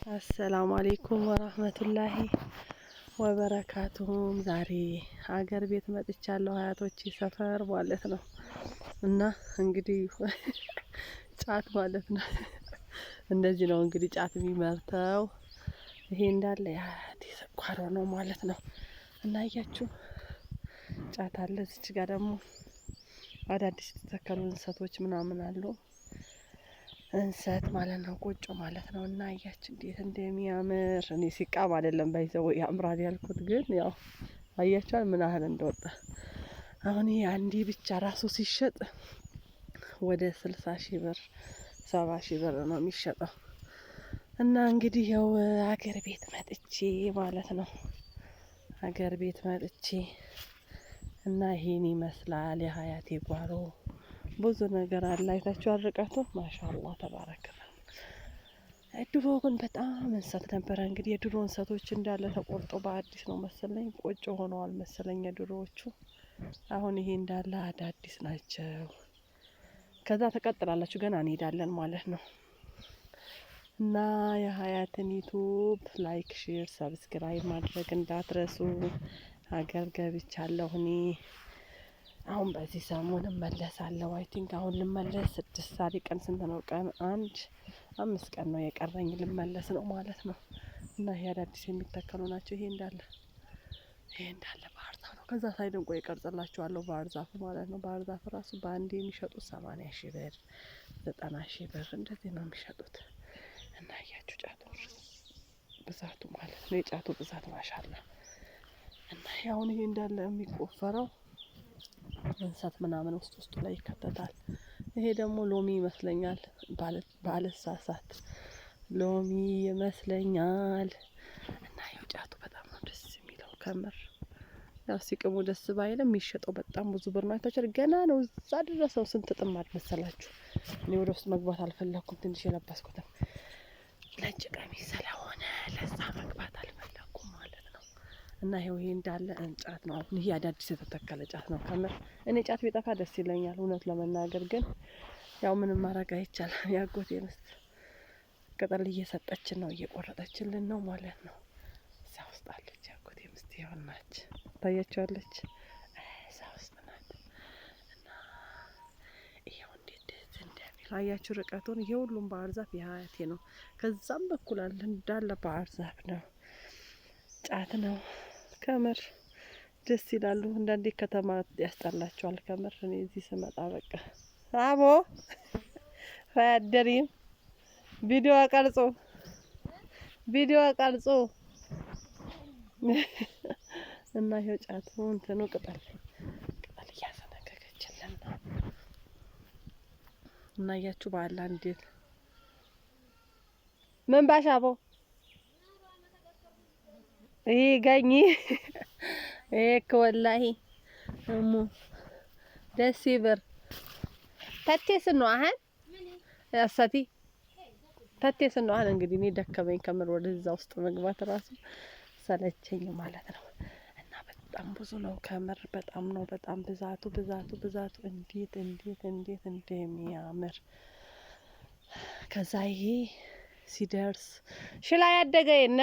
አሰላሙ አሌይኩም ወራህመቱላሂ ወበረካቱሁም። ዛሬ ሀገር ቤት መጥቻለሁ፣ አያቶቼ ሰፈር ማለት ነው። እና እንግዲህ ጫት ማለት ነው እንደዚህ ነው እንግዲህ ጫት የሚመርተው። ይሄ እንዳለ የአያቴ ስኳሯ ነው ማለት ነው። እና እያችሁ ጫት አለ። እዚች ጋር ደግሞ አዳዲስ የተተከሉ እንሰቶች ምናምን አሉ። እንሰት ማለት ነው፣ ቆጮ ማለት ነው። እና አያችሁ እንዴት እንደሚያምር። እኔ ሲቃም አይደለም ባይዘው ያምራል ያልኩት፣ ግን ያው አያችኋል ምን ያህል እንደወጣ። አሁን ይሄ አንዴ ብቻ ራሱ ሲሸጥ ወደ 60,000 ብር 70,000 ብር ነው የሚሸጠው። እና እንግዲህ ያው ሀገር ቤት መጥቼ ማለት ነው፣ ሀገር ቤት መጥቼ እና ይሄን ይመስላል የሀያቴ ጓሮ። ብዙ ነገር አለ። አይታችኋል ርቀቱ ማሻአላህ ተባረከ። ድሮ ግን በጣም እንሰት ነበረ። እንግዲህ የድሮ እንሰቶች እንዳለ ተቆርጦ በአዲስ ነው መሰለኝ ቆጮ ሆነዋል መሰለኝ የድሮዎቹ። አሁን ይሄ እንዳለ አዳዲስ ናቸው። ከዛ ተቀጥላላችሁ ገና እንሄዳለን ማለት ነው። እና የሀያትን ዩቱብ ላይክ፣ ሼር፣ ሰብስክራይብ ማድረግ እንዳትረሱ። ሀገር ገብቻለሁ እኔ። አሁን በዚህ ሰሞን እመለሳለሁ። አይ ቲንክ አሁን ልመለስ 6 ቀን ስንት ነው ቀን? 5 ቀን ነው የቀረኝ ልመለስ ነው ማለት ነው። እና ይሄ አዳዲስ የሚተከሉ ናቸው። ይሄ እንዳለ ባህር ዛፍ ነው። ከዛ ሳይ ድንቆ ይቀርጽላችኋለሁ ባህር ዛፍ ማለት ነው። ባህር ዛፍ ራሱ በአንዴ የሚሸጡት 80,000 ብር 90,000 ብር እንደዚህ ነው የሚሸጡት። እና እያችሁ ጫቱ ብዛቱ ማለት ነው፣ የጫቱ ብዛት ማሻአላ። እና አሁን ይሄ እንዳለ የሚቆፈረው እንሰት ምናምን ውስጡ ላይ ይከተታል። ይሄ ደግሞ ሎሚ ይመስለኛል፣ ባለሳሳት ሎሚ ይመስለኛል። እና ይኸው ጫቱ በጣም ነው ደስ የሚለው ከምር። ያው ሲቅሙ ደስ ባይልም የሚሸጠው በጣም ብዙ ብር ነው። አይታችኋል ገና ነው እዛ ድረሰው። ስንት ጥማድ መሰላችሁ? እኔ ወደ ውስጥ መግባት አልፈለኩም፣ ትንሽ የለበስኩትም ነጭ ቀሚስ ስለሆነ ለዛ መግባት አልፈለኩም ማለት ነው። እና ይሄ እንዳለ ጫት ነው። አሁን ይሄ አዳዲስ የተተከለ ጫት ነው ከምር። እኔ ጫት ቢጠፋ ደስ ይለኛል እውነት ለመናገር፣ ግን ያው ምንም ማድረግ አይቻልም። ያጎቴ ምስት ቅጠል እየሰጠችን ነው፣ እየቆረጠችልን ነው ማለት ነው። እዛ ውስጥ አለች ያጎቴ ምስት፣ ይሆናች ታያቸዋለች፣ እዛ ውስጥ ናት። እና ይሄው እንዴት ደስ እንደሚል አያችሁ ርቀቱን። ይሄ ሁሉም ባህር ዛፍ የሀያቴ ነው። ከዛም በኩል አለ እንዳለ ባህር ዛፍ ነው፣ ጫት ነው። ከምር ደስ ይላሉ። አንዳንዴ ከተማ ያስጠላቸዋል ከምር። እኔ እዚህ ስመጣ በቃ አቦ ፈያደሪም ቪዲዮ ቀርጾ እና ይሄው ጫቱ እንትኑ ቅጠል እያሰነገገችልን ነው። እና እያችሁ ባላ እንዴት ምን ባሻቦ ይገኝ ወላሂ እሙ ደስ ይበር ተቴስ ነው አሁን ያሳቲ ተቴስ ነው አሁን። እንግዲህ እኔ ደከመኝ ከምር ወደዛ ውስጥ መግባት ራሱ ሰለቸኝ ማለት ነው። እና በጣም ብዙ ነው ከምር፣ በጣም ነው በጣም ብዛቱ እንዴት እንደሚያምር። ከዛ ይሄ ሲደርስ ሽላ ያደገ የነ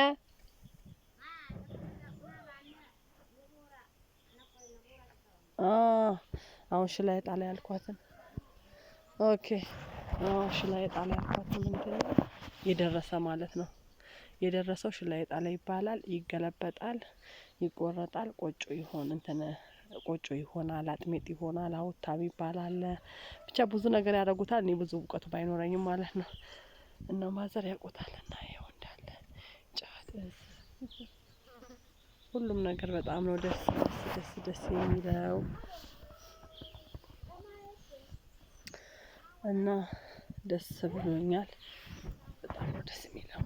አሁን ሽላ የጣለ ያልኳትን ኦኬ። ሽላ የጣለ ያልኳትን ምንድነው የደረሰ ማለት ነው። የደረሰው ሽላ የጣለ ይባላል። ይገለበጣል፣ ይቆረጣል፣ ቆጮ ይሆናል፣ አጥሜጥ ይሆናል፣ አውታም ይባላል። ብቻ ብዙ ነገር ያደርጉታል። እኔ ብዙ እውቀቱ ባይኖረኝም ማለት ነው። እና ማዘር ያውቁታል። እና ይኸው እንዳለ ጫት ሁሉም ነገር በጣም ነው ደስ የሚለው። እና ደስ ብሎኛል። በጣም ነው ደስ የሚለው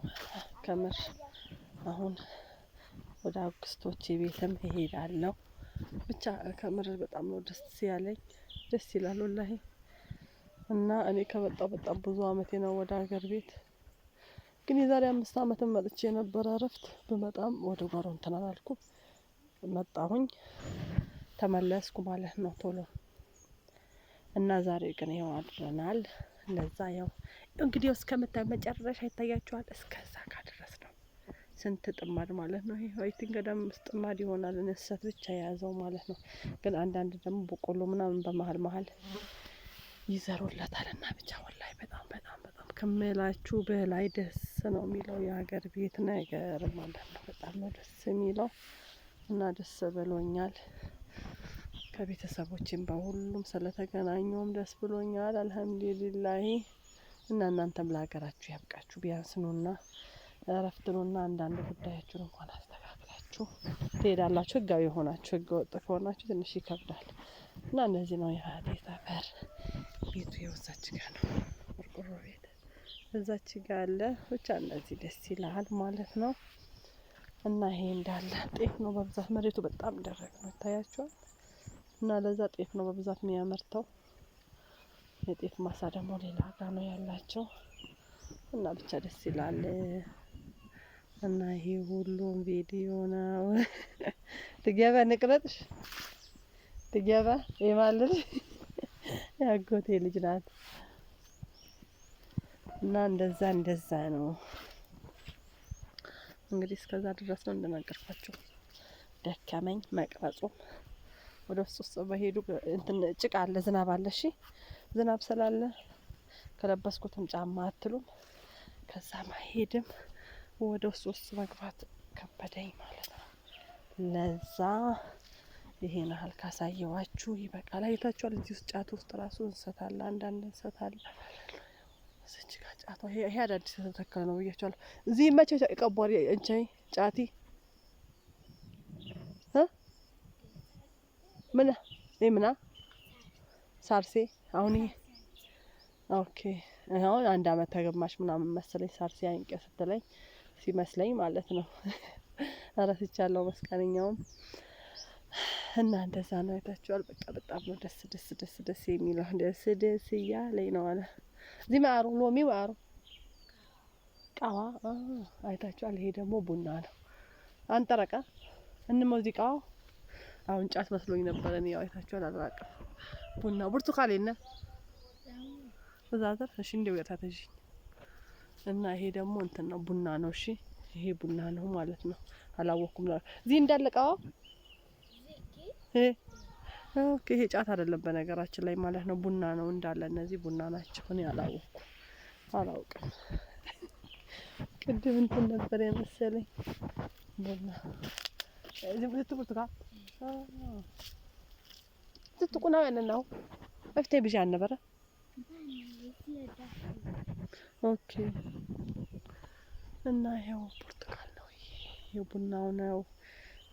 ከምር። አሁን ወደ አክስቶቼ ቤትም እሄዳለሁ። ብቻ ከምር በጣም ነው ደስ ያለኝ። ደስ ይላል ወላሂ። እና እኔ ከመጣሁ በጣም ብዙ አመቴ ነው ወደ ሀገር ቤት። ግን የዛሬ 5 አመትም መጥቼ የነበረ እረፍት ብመጣም ወደ ጓሮ እንትን አላልኩም። መጣሁኝ ተመለስኩ ማለት ነው ቶሎ። እና ዛሬ ግን ይኸው አድረናል። ለዛ ያው እንግዲህ እስከምታይ መጨረሻ ይታያችኋል። እስከዛ ጋር ድረስ ስንት ጥማድ ማለት ነው። ይሄ አይቲን ገዳም ጥማድ ይሆናል እንሰት ብቻ የያዘው ማለት ነው። ግን አንዳንድ ደግሞ በቆሎ ምናምን በመሀል መሀል ይዘሩለታል እና ብቻ ወላሂ በጣም በጣም በጣም ከምላችሁ በላይ ደስ ነው የሚለው የሀገር ቤት ነገር ማለት ነው። በጣም ነው ደስ የሚለው እና ደስ ብሎኛል። ከቤተሰቦቼም በሁሉም ስለተገናኘውም ደስ ብሎኛል። አልሐምዱሊላሂ እና እናንተም ለሀገራችሁ ያብቃችሁ። ቢያንስ ኑና እረፍት ኑና አንዳንድ ጉዳያችሁን እንኳን አስተካክላችሁ ትሄዳላችሁ። ህጋዊ የሆናችሁ ህገ ወጥ ከሆናችሁ ትንሽ ይከብዳል እና እንደዚህ ነው የሀያቴ ሰፈር። ቤቱ የወዛች ጋ ነው ቆርቆሮ ቤት እዛች ጋ አለ። ብቻ እንደዚህ ደስ ይላል ማለት ነው። እና ይሄ እንዳለ ጤፍ ነው በብዛት መሬቱ በጣም ደረቅ ነው ይታያችኋል። እና ለዛ ጤፍ ነው በብዛት የሚያመርተው። የጤፍ ማሳ ደግሞ ሌላ ጋ ነው ያላቸው እና ብቻ ደስ ይላል። እና ይሄ ሁሉም ቪዲዮ ነው። ትገባ ንቅረጥሽ ትገባ የማልል ያጎቴ ልጅ ናት። እና እንደዛ ነው እንግዲህ እስከዛ ድረስ ነው እንደነገርኳችሁ። ደከመኝ መቅረጹ። ወደ ውስጥ በሄዱ እንትን ጭቃ አለ፣ ዝናብ አለ። እሺ ዝናብ ስላለ ከለበስኩትም ጫማ አትሉም። ከዛ ማሄድም ወደ ውስጥ መግባት ከበደኝ ማለት ነው። ለዛ ይሄን ያህል ካሳየዋችሁ ይበቃል። አይታችኋል። እዚህ ውስጥ ጫት ውስጥ ራሱ እንሰት አለ፣ አንዳንድ እንሰት አለ። እዚች ጋር ጫቷ ይሄ አዳዲስ የተተከለ ነው ብያችኋለሁ። እዚህ መቼ ቀቧሪ እንቺ ጫቲ ምን ምና ሳርሴ አሁን ይሄ ኦኬ አሁን አንድ አመት ተገማሽ ምናምን መሰለኝ ሳርሴ አንቄ ስትለኝ ሲመስለኝ ማለት ነው። እረስቻለሁ መስቀለኛውም እና እንደዛ ነው። አይታችኋል። በቃ በጣም ነው ደስ የሚለው ደስ እያለኝ ነው አለ። እዚህ ማሩ ሎሚ ማሩ ቃዋ አይታችኋል። ይሄ ደግሞ ቡና ነው። አንጠረቃ ሙዚቃው አሁን ጫት መስሎኝ ነበር እኔ። አይታችኋል። አልራቀም ቡና ብርቱካን የለ እዛዘር እሺ እንደው ያታተጂ እና ይሄ ደግሞ እንትን ነው ቡና ነው። እሺ ይሄ ቡና ነው ማለት ነው። አላወኩም ነው እዚህ እንዳለቀው ኦኬ ይሄ ጫት አይደለም በነገራችን ላይ ማለት ነው። ቡና ነው እንዳለ። እነዚህ ቡና ናቸው። እኔ አላውቅም። ቅድም እንትን ነበር የመሰለኝ ቡና እዚህ ብርቱካን ትጥቁና ያነናው እፍቴ ብቻ ነበረ። ኦኬ እና ይሄው ብርቱካን ነው። ይሄ ቡናው ነው።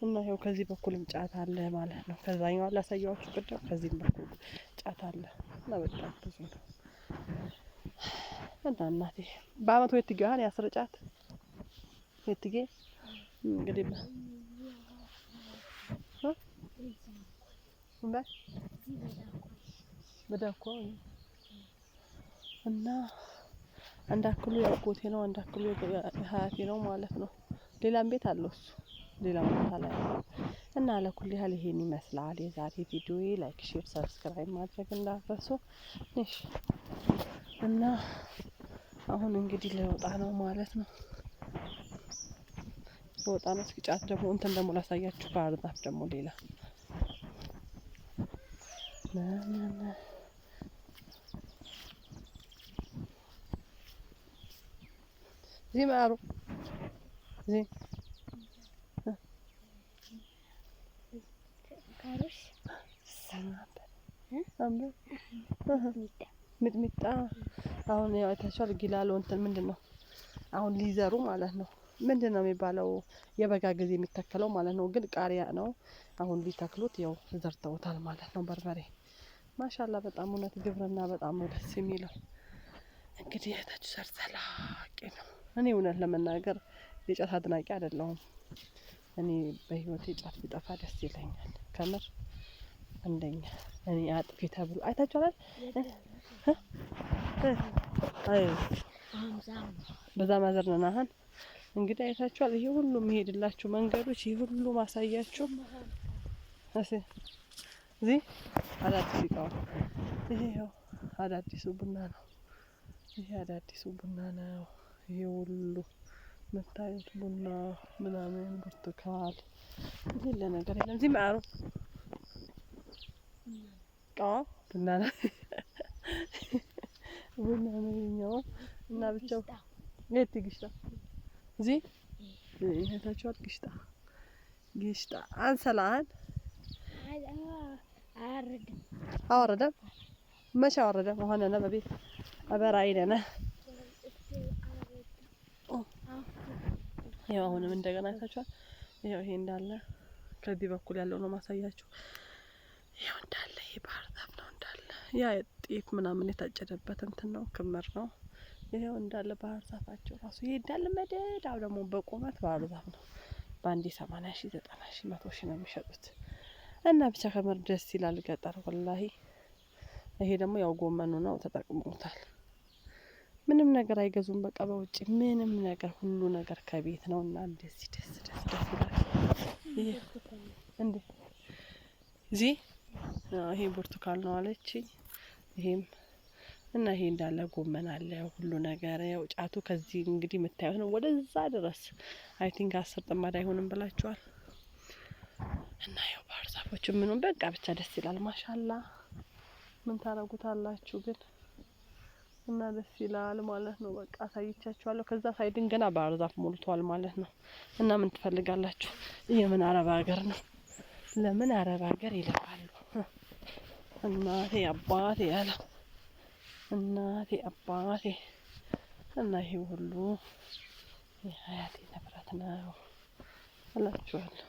እና ይሄው ከዚህ በኩልም ጫት አለ ማለት ነው። ከዛኛው ላሳያችሁ ቅድም ከዚህም በኩል ጫት አለ እና በጣም ብዙ ነው። እና እናቴ በአመት ወይ ትገባን ያስረጫት የትጌ እንግዲህ በዳኮ እና አንዳክሉ ያጎቴ ነው፣ አንዳክሉ የሀያቴ ነው ማለት ነው። ሌላም ቤት አለው እሱ ሌላም ቦታ ላይ እና ለኩል ያህል ይሄን ይመስላል የዛሬ ቪዲዮ። ላይክ፣ ሼር፣ ሰብስክራይብ ማድረግ እንዳትረሱ። እሺ እና አሁን እንግዲህ ልወጣ ነው ማለት ነው። ልወጣ ነው። እስኪ ጫት ደግሞ እንትን ደግሞ ላሳያችሁ። ባህር ዛፍ ደግሞ ሌላ እዚህ ማሩ እዚህ ሚጥሚጣ አሁን ያው አይታችኋል። ጊላሎ እንትን ምንድን ነው አሁን ሊዘሩ ማለት ነው። ምንድን ነው የሚባለው? የበጋ ጊዜ የሚተከለው ማለት ነው። ግን ቃሪያ ነው አሁን ሊተክሉት ያው ዘርተውታል ማለት ነው። በርበሬ ማሻአላ በጣም እውነት ግብርና በጣም ነው ደስ የሚለው። እንግዲህ እታች ሰርሰላቂ ነው። እኔ እውነት ለመናገር የጫት አድናቂ አይደለሁም። እኔ በህይወቴ ጫት ቢጠፋ ደስ ይለኛል ከምር። አንደኛ እኔ አጥፊ ተብሎ አይታችኋል። አይ በዛ ማዘር ነን አሁን እንግዲህ አይታችኋል። ይሄ ሁሉ የሚሄድላችሁ መንገዶች ይሄ ሁሉ ማሳያችሁ እዚህ አዳዲስ ይጣው ይሄው አዳዲሱ ቡና ነው። ይሄ አዳዲሱ ቡና ነው። ይሄ ሁሉ የምታዩት ቡና ምናምን ብርቱካን የሌለ ነገር የለም። እዚህ ማሩ ቡና ነው ቡና ነው የኛው እና ብቻው የት ግሽጣ እዚህ ይሄታችኋል። ግሽጣ አንሰላን አወረደም መቼ አወረደም ሆነና በቤት አበራይነና ያው አሁንም እንደገና አይታችኋል። ያው ይሄ እንዳለ ከዚህ በኩል ያለው ነው ማሳያችሁ። ያው እንዳለ ይሄ ባህር ዛፍ ነው እንዳለ ያ ጤፍ ምናምን የታጨደበት እንትን ነው ክምር ነው። ይሄው እንዳለ ባህር ዛፋቸው ራሱ ይሄ እንዳለ መደዳው ደግሞ በቁመት ባህር ዛፍ ነው። በአንዴ 80,000 90,000 100,000 ነው የሚሸጡት። እና ብቻ ከምር ደስ ይላል ገጠር ወላሂ። ይሄ ደግሞ ያው ጎመኑ ነው ተጠቅመውታል። ምንም ነገር አይገዙም በቃ በውጪ ምንም ነገር ሁሉ ነገር ከቤት ነው። እና እንደዚህ ደስ ይላል። ይሄ እንዴ እዚህ ይሄ ብርቱካን ነው አለችኝ። ይሄም እና ይሄ እንዳለ ጎመን አለ ሁሉ ነገር ያው ጫቱ ከዚህ እንግዲህ የምታዩት ነው ወደዛ ድረስ አይ ቲንክ 10 ጥማድ አይሆንም ብላችኋል። እና ያው ባህር ዛፎች ምኑን በቃ ብቻ ደስ ይላል። ማሻአላ ምን ታረጉታላችሁ ግን እና ደስ ይላል ማለት ነው። በቃ አሳይቻችኋለሁ። ከዛ ሳይድን ገና ባህር ዛፍ ሞልቷል ማለት ነው። እና ምን ትፈልጋላችሁ? የምን አረብ ሀገር ነው? ለምን አረብ ሀገር ይለፋሉ? እናቴ አባቴ ያለ እናቴ አባቴ እና ይሄ ሁሉ የሀያቴ ንብረት ነው እላችኋለሁ።